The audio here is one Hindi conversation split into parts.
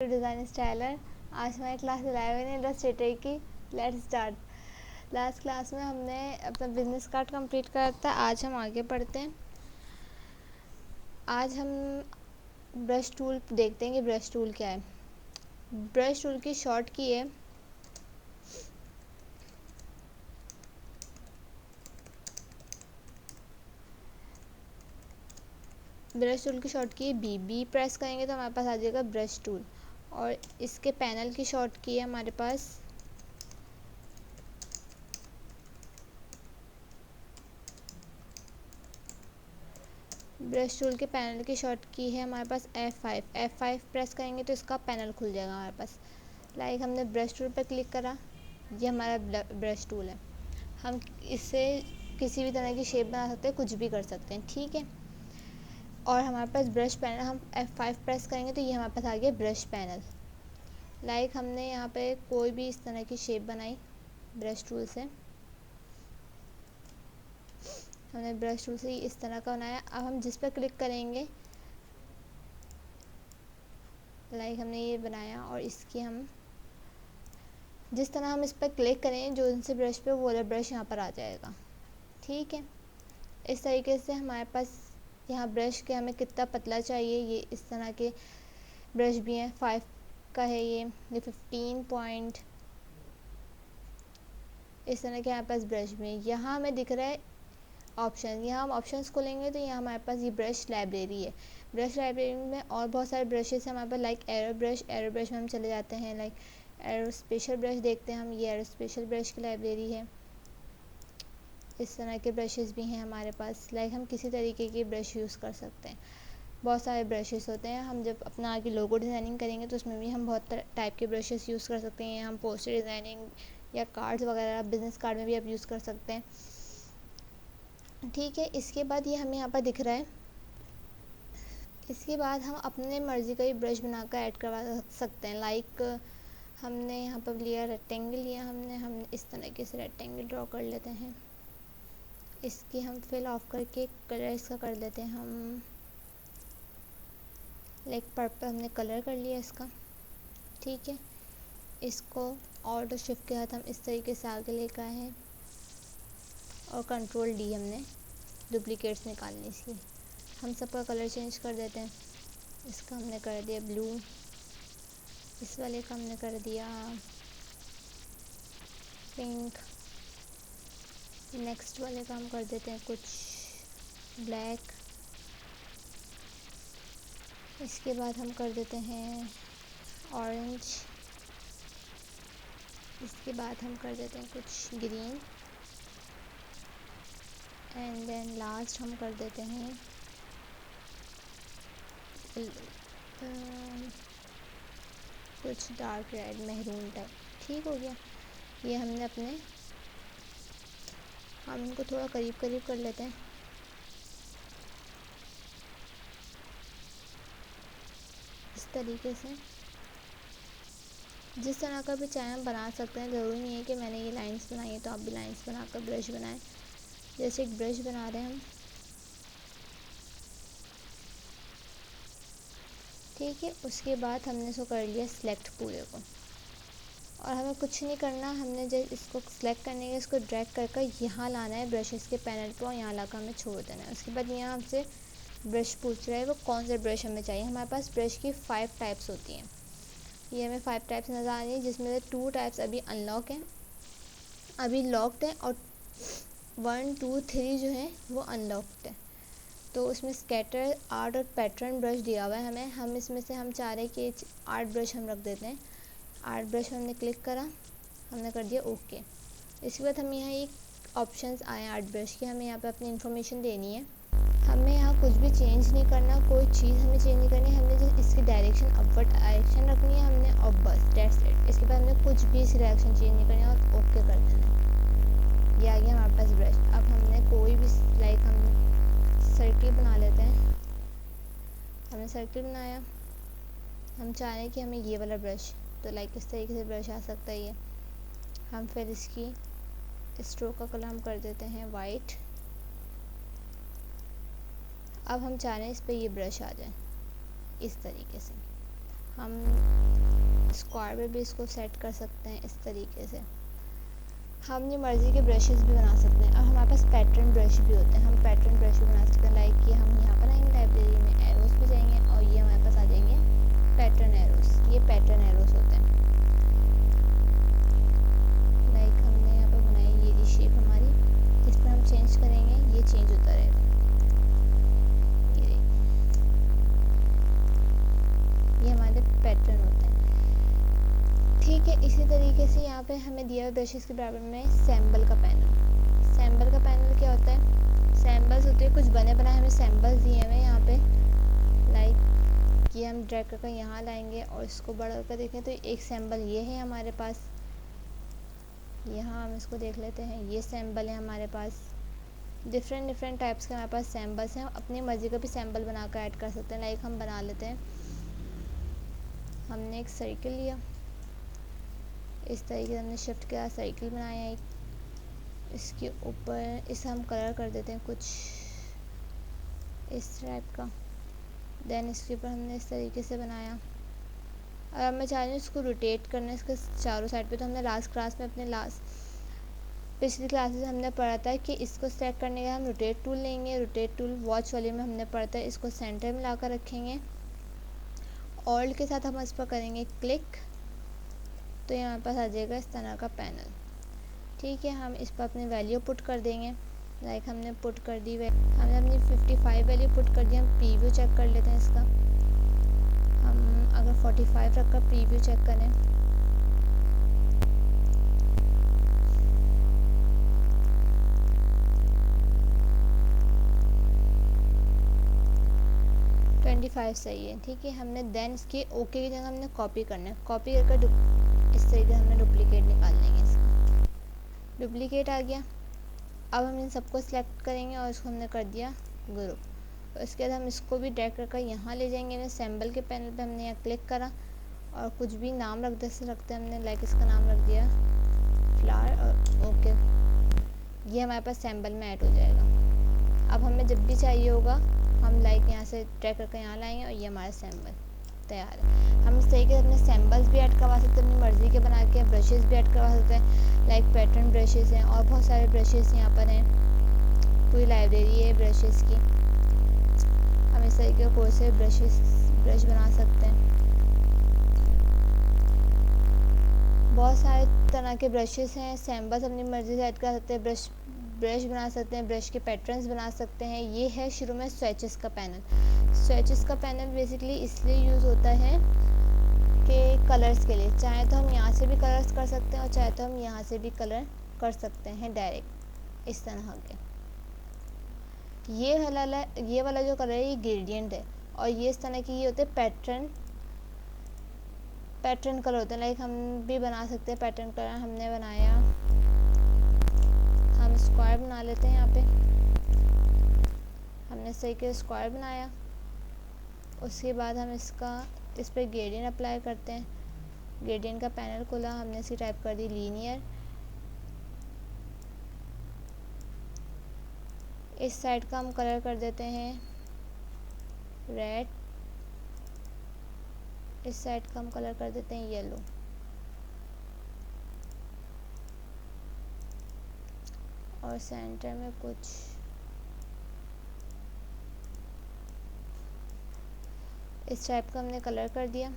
Design styler. आज हमारी क्लास 11 इलस्ट्रेटर की। Let's start. लास्ट क्लास में हमने अपना बिजनेस कार्ड कंप्लीट करा था। आज हम आगे बढ़ते हैं। आज हम ब्रश टूल देखते हैं कि ब्रश टूल क्या है। ब्रश टूल की शॉर्ट की है बी प्रेस करेंगे तो हमारे पास आ जाएगा ब्रश टूल। और इसके पैनल की शॉर्ट की है हमारे पास ब्रश टूल के पैनल की शॉर्ट की है हमारे पास F5 प्रेस करेंगे तो इसका पैनल खुल जाएगा हमारे पास। लाइक हमने ब्रश टूल पर क्लिक करा, ये हमारा ब्रश टूल है। हम इससे किसी भी तरह की शेप बना सकते हैं, कुछ भी कर सकते हैं, ठीक है। और हमारे पास ब्रश पैनल, हम F5 प्रेस करेंगे तो ये हमारे पास आ गया ब्रश पैनल। लाइक हमने यहाँ पे कोई भी इस तरह की शेप बनाई ब्रश टूल से, हमने ब्रश टूल से इस तरह का बनाया। अब हम जिस पर क्लिक करेंगे, लाइक हमने ये बनाया और इसकी हम जिस तरह हम इस पर क्लिक करें जो इनसे ब्रश पे, वो वाला ब्रश यहाँ पर आ जाएगा, ठीक है। इस तरीके से हमारे पास यहाँ ब्रश के हमें कितना पतला चाहिए, ये इस तरह के ब्रश भी हैं। 5 का है ये 15 पॉइंट, इस तरह के हमारे पास ब्रश भी हैं। यहाँ हमें दिख रहा है ऑप्शन, यहाँ हम ऑप्शंस खोलेंगे तो यहाँ हमारे पास ये ब्रश लाइब्रेरी है। ब्रश लाइब्रेरी में और बहुत सारे ब्रशेस हैं हमारे पास, लाइक एरो ब्रश में हम चले जाते हैं। लाइक एरो स्पेशल ब्रश देखते हैं हम, ये एरो स्पेशल ब्रश की लाइब्रेरी है। इस तरह के ब्रशेस भी हैं हमारे पास। लाइक हम किसी तरीके के ब्रश यूज़ कर सकते हैं, बहुत सारे ब्रशेस होते हैं। हम जब अपना आगे लोगो डिज़ाइनिंग करेंगे तो उसमें भी हम बहुत टाइप के ब्रशेस यूज़ कर सकते हैं। हम पोस्टर डिज़ाइनिंग या कार्ड्स वगैरह, बिजनेस कार्ड में भी आप यूज़ कर सकते हैं, ठीक है। इसके बाद ये हमें यहाँ पर दिख रहा है। इसके बाद हम अपने मर्ज़ी का भी ब्रश बनाकर ऐड करवा सकते हैं। लाइक हमने यहाँ पर लिया रेक्टेंगल लिया, हम इस तरीके से रेक्टेंगल ड्रॉ कर लेते हैं। इसकी हम फिल ऑफ करके कलर इसका कर लेते हैं हम, लाइक पर्पल हमने कलर कर लिया इसका, ठीक है। इसको ऑल्ट और शिफ्ट के साथ हम इस तरीके से आगे लेकर आए हैं और कंट्रोल डी हमने डुप्लीकेट्स निकालने इसलिए हम सबका कलर चेंज कर देते हैं। इसका हमने कर दिया ब्लू, इस वाले का हमने कर दिया पिंक, नेक्स्ट वाले का हम कर देते हैं कुछ ब्लैक, इसके बाद हम कर देते हैं ऑरेंज, इसके बाद हम कर देते हैं कुछ ग्रीन, एंड देन लास्ट हम कर देते हैं कुछ डार्क रेड महरून टाइप, ठीक हो गया। ये हमने अपने, हम इनको थोड़ा करीब करीब कर लेते हैं। इस तरीके से जिस तरह का भी चाहे हम बना सकते हैं। ज़रूरी नहीं है कि मैंने ये लाइंस बनाई है तो आप भी लाइंस बनाकर ब्रश बनाएं। जैसे एक ब्रश बना रहे हैं हम, ठीक है। उसके बाद हमने इसको कर लिया सिलेक्ट पूरे को, और हमें कुछ नहीं करना। हमने जब इसको सिलेक्ट करने के इसको ड्रैग कर यहाँ लाना है ब्रशेस के पैनल पर, और यहाँ लाकर हमें छोड़ देना है। उसके बाद यहाँ हमसे ब्रश पूछ रहा है वो कौन सा ब्रश हमें चाहिए। हमारे पास ब्रश की 5 टाइप्स होती हैं, ये हमें 5 टाइप्स नज़र आ रही है, जिसमें से 2 टाइप्स अभी अनलॉक हैं, अभी लॉक्ड है, और 1 2 3 जो है वो अनलॉक्ड है। तो उसमें स्कैटर, आर्ट और पैटर्न ब्रश दिया हुआ है हमें। हम इसमें से हम चाह रहे हैं कि आर्ट ब्रश हम रख देते हैं। आर्ट ब्रश हमने क्लिक करा, हमने कर दिया ओके। इसके बाद हम यहाँ एक ऑप्शंस आए आर्ट ब्रश के, हमें यहाँ पे अपनी इन्फॉर्मेशन देनी है। हमें यहाँ कुछ भी चेंज नहीं करना, कोई चीज़ हमें चेंज नहीं करनी। हमने जो इसकी डायरेक्शन अपवर्ड डायरेक्शन रखनी है हमने, और बस दैट्स इट। इसके बाद हमने कुछ भी इसकी डायरेक्शन चेंज नहीं करनी और ओके कर देना है। ये आ गया हमारे पास ब्रश। अब हमने कोई भी, लाइक हम सर्किल बना लेते हैं। हमने सर्किल बनाया, हम चाह रहे हैं कि हमें ये वाला ब्रश, तो लाइक इस तरीके से ब्रश आ सकता है ये। हम फिर इसकी स्ट्रोक का कलर हम कर देते हैं वाइट। अब हम चाह रहे हैं इस पर ये ब्रश आ जाए इस तरीके से। हम स्क्वायर में भी इसको सेट कर सकते हैं इस तरीके से। हम अपनी मर्ज़ी के ब्रशेस भी बना सकते हैं। और हमारे पास पैटर्न ब्रश भी होते हैं, हम पैटर्न ब्रश भी बना सकते हैं। लाइक कि हम यहाँ पर आएंगे लाइब्रेरी में, एरोस पे जाएंगे और ये हमारे पास आ जाएंगे पैटर्न एरोस। ये पैटर्न एरोस होते हैं। लाइक हमने यहाँ पर बनाई ये शेप हमारी, इस पर हम चेंज करेंगे, ये चेंज होता रहेगा। ये हमारे पैटर्न होते हैं। ठीक है, इसी तरीके से यहाँ पे हमें दिया हुआ ब्रशेस के बराबर में सैम्बल का पैनल। सैम्बल का पैनल क्या होता है? सैम्बल्स होते हैं, कुछ बने बनाए हमें सैम्बल्स दिए हुए हैं यहाँ पे। लाइक कि हम ड्रैग करके यहाँ लाएंगे और इसको बढ़ा कर देखें तो एक सैम्बल ये है हमारे पास। यहाँ हम इसको देख लेते हैं, ये सैम्बल है हमारे पास। डिफरेंट टाइप्स के हमारे पास सैम्बल्स हैं। अपनी मर्ज़ी का भी सैम्बल बना कर ऐड कर सकते हैं। लाइक हम बना लेते हैं, हमने एक सर्किल लिया, इस तरीके से हमने शिफ्ट किया, सर्किल बनाया एक, इसके ऊपर इसे हम कलर कर देते हैं कुछ इस टाइप का। देन इसके ऊपर हमने इस तरीके से बनाया। अब मैं चाह रही हूँ इसको रोटेट करना इसके चारों साइड पे। तो हमने लास्ट क्लास में अपने पिछली क्लासेस हमने पढ़ा था कि इसको सेलेक्ट करने के हम रोटेट टूल लेंगे। रोटेट टूल वॉच वाले में हमने पढ़ा था, इसको सेंटर में ला कर रखेंगे, ऑल्ट के साथ हम इस पर करेंगे क्लिक, तो ये हमारे पास आ जाएगा इस तरह का पैनल। ठीक है, हम इस पर अपनी वैल्यू पुट कर देंगे। लाइक हमने पुट कर दी, हमने अपनी 55 वैल्यू पुट कर दी। हम प्रीव्यू चेक कर लेते हैं इसका। हम अगर 45 रख कर प्रीव्यू चेक करें, सही है। ठीक है, हमने देन इसके ओके की जगह हमने कॉपी करना है। कॉपी करके इस तरीके से हमने डुप्लीकेट निकाल लेंगे। इसका डुप्लीकेट आ गया। अब हम इन सबको सिलेक्ट करेंगे और इसको हमने कर दिया ग्रुप। उसके बाद हम इसको भी ड्रैग करके यहाँ ले जाएंगे। सैम्बल के पैनल पे हमने यहाँ क्लिक करा और कुछ भी नाम रख दे सकते हैं हमने। लाइक इसका नाम रख दिया फ्लावर और ओके, ये हमारे पास सैम्बल में ऐड हो जाएगा। अब हमें जब भी चाहिए होगा हम लाइक यहाँ से ड्रैग करके यहाँ लाएंगे और ये हमारा सैम्बल तैयार है। हम इस तरीके से अपने सैम्बल्स भी ऐड करवा सकते हैं, अपनी मर्ज़ी के बना के। ब्रशेस भी ऐड करवा सकते हैं, लाइक पैटर्न ब्रशेस हैं और बहुत सारे ब्रशेस यहाँ पर हैं। पूरी लाइब्रेरी है ब्रशेस की। हम इस तरीके के कोर्स से ब्रश बना सकते हैं। बहुत सारे तरह के ब्रशेस हैं। सैम्बल्स अपनी मर्ज़ी से ऐड कर सकते हैं, ब्रश बना सकते हैं, ब्रश के पैटर्न्स बना सकते हैं। ये है शुरू में स्वेचेस का पैनल। स्वेचेस का पैनल बेसिकली इसलिए यूज़ होता है कि कलर्स के लिए। चाहे तो हम यहाँ से भी कलर्स कर सकते हैं और चाहे तो हम यहाँ से भी कलर कर सकते हैं डायरेक्ट इस तरह के। ये वाला जो कलर है ये ग्रेडियंट है और ये इस तरह की ये होते हैं पैटर्न कलर होते हैं। लाइक हम भी बना सकते हैं पैटर्न कलर। हमने बनाया, हम स्क्वायर बना लेते हैं। यहाँ पे हमने सही के स्क्वायर बनाया। उसके बाद हम इस पर ग्रेडियंट अप्लाई करते हैं। ग्रेडियंट का पैनल खोला, हमने इसकी टाइप कर दी लीनियर। इस साइड का हम कलर कर देते हैं रेड, इस साइड का हम कलर कर देते हैं येलो। और सेंटर में कुछ इस टाइप का हमने कलर कर दिया।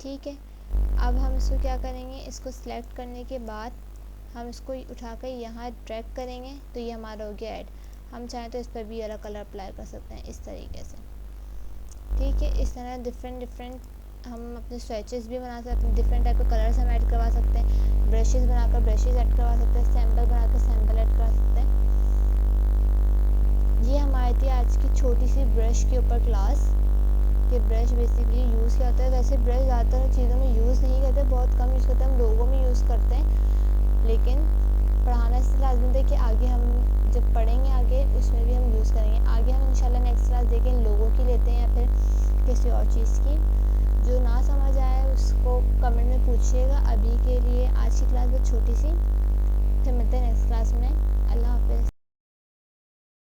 ठीक है, अब हम इसको क्या करेंगे, इसको सिलेक्ट करने के बाद हम इसको उठाकर यहाँ ड्रैग करेंगे तो ये हमारा हो गया ऐड। हम चाहें तो इस पर भी अलग कलर अप्लाई कर सकते हैं इस तरीके से। ठीक है, इस तरह डिफरेंट हम अपने स्वेचेस भी बना सकते हैं, डिफरेंट टाइप के कलर्स हम ऐड करवा सकते हैं। ब्रशेस बनाकर ब्रशेस ऐड करवा सकते हैं, सैम्बल बनाकर सैम्बल ऐड करवा सकते हैं। ये हमारी थी आज की छोटी सी ब्रश के ऊपर क्लास कि ब्रश बेसिकली यूज़ क्या होता है। वैसे ब्रश ज़्यादातर चीज़ों में यूज़ नहीं करते, बहुत कम यूज़ करते हैं, हम लोगों में यूज़ करते हैं। लेकिन पढ़ाना इसलिए लाजमी है कि आगे हम जब पढ़ेंगे आगे उसमें भी हम यूज़ करेंगे। आगे हम इंशाल्लाह नेक्स्ट क्लास देखें लोगों की लेते हैं या फिर किसी और चीज़ की। जो ना समझ आए उसको कमेंट में पूछिएगा। अभी के लिए आज की क्लास बहुत छोटी सी, फिर मिलते हैं नेक्स्ट क्लास में। अल्लाह हाफ़िज़।